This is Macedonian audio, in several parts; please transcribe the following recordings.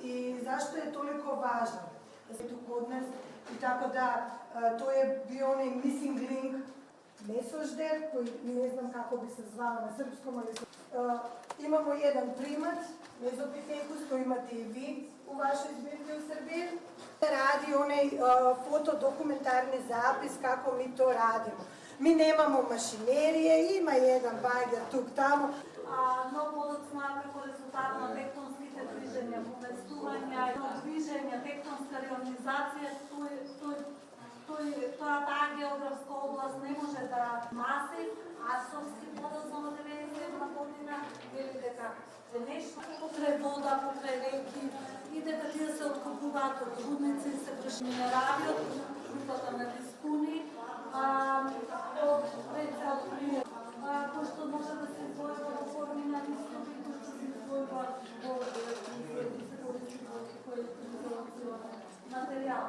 и зашто е толико важен тук од нас. И така да, тој е био оној missing link месождер, кој не знам како би се звала на српском, али имамо еден примат, мезопитекус, кој имате и ви у вашој збирки у Србија. Ради оној фотодокументарни запис како ми то радимо. Ми немамо машинерија, има еден багер тук-таму. Но подоцна како резултат на тектонските движења, поместувања, движења, тектонска реорганизација, таа географска област не може да маси, Асовски подоцна во 97 година, вели дека е нешто покрај вода, покрај реки, и дека тие се откупуваат од рудници, се врши минерали од групата на Дискуни, од прецел пример, кој што може да се изгојува во форми на листови, кој што се изгојува во материјал.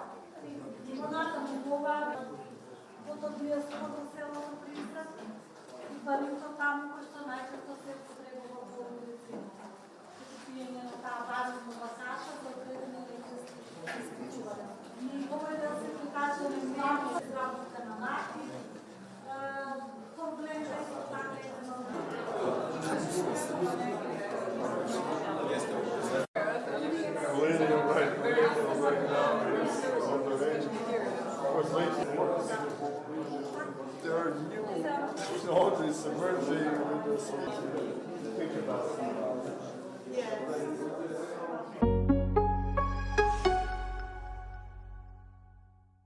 И понатаму ова фотодијаспора селото Присак и барито таму кој што најчесто се потребува во медицина. Пиење на таа базисна каша за определени лекарски исклучување. И ова е да се покажеме многу работа на наки, проблем е со така there are new technologies emerging with this. Think about it. Yes.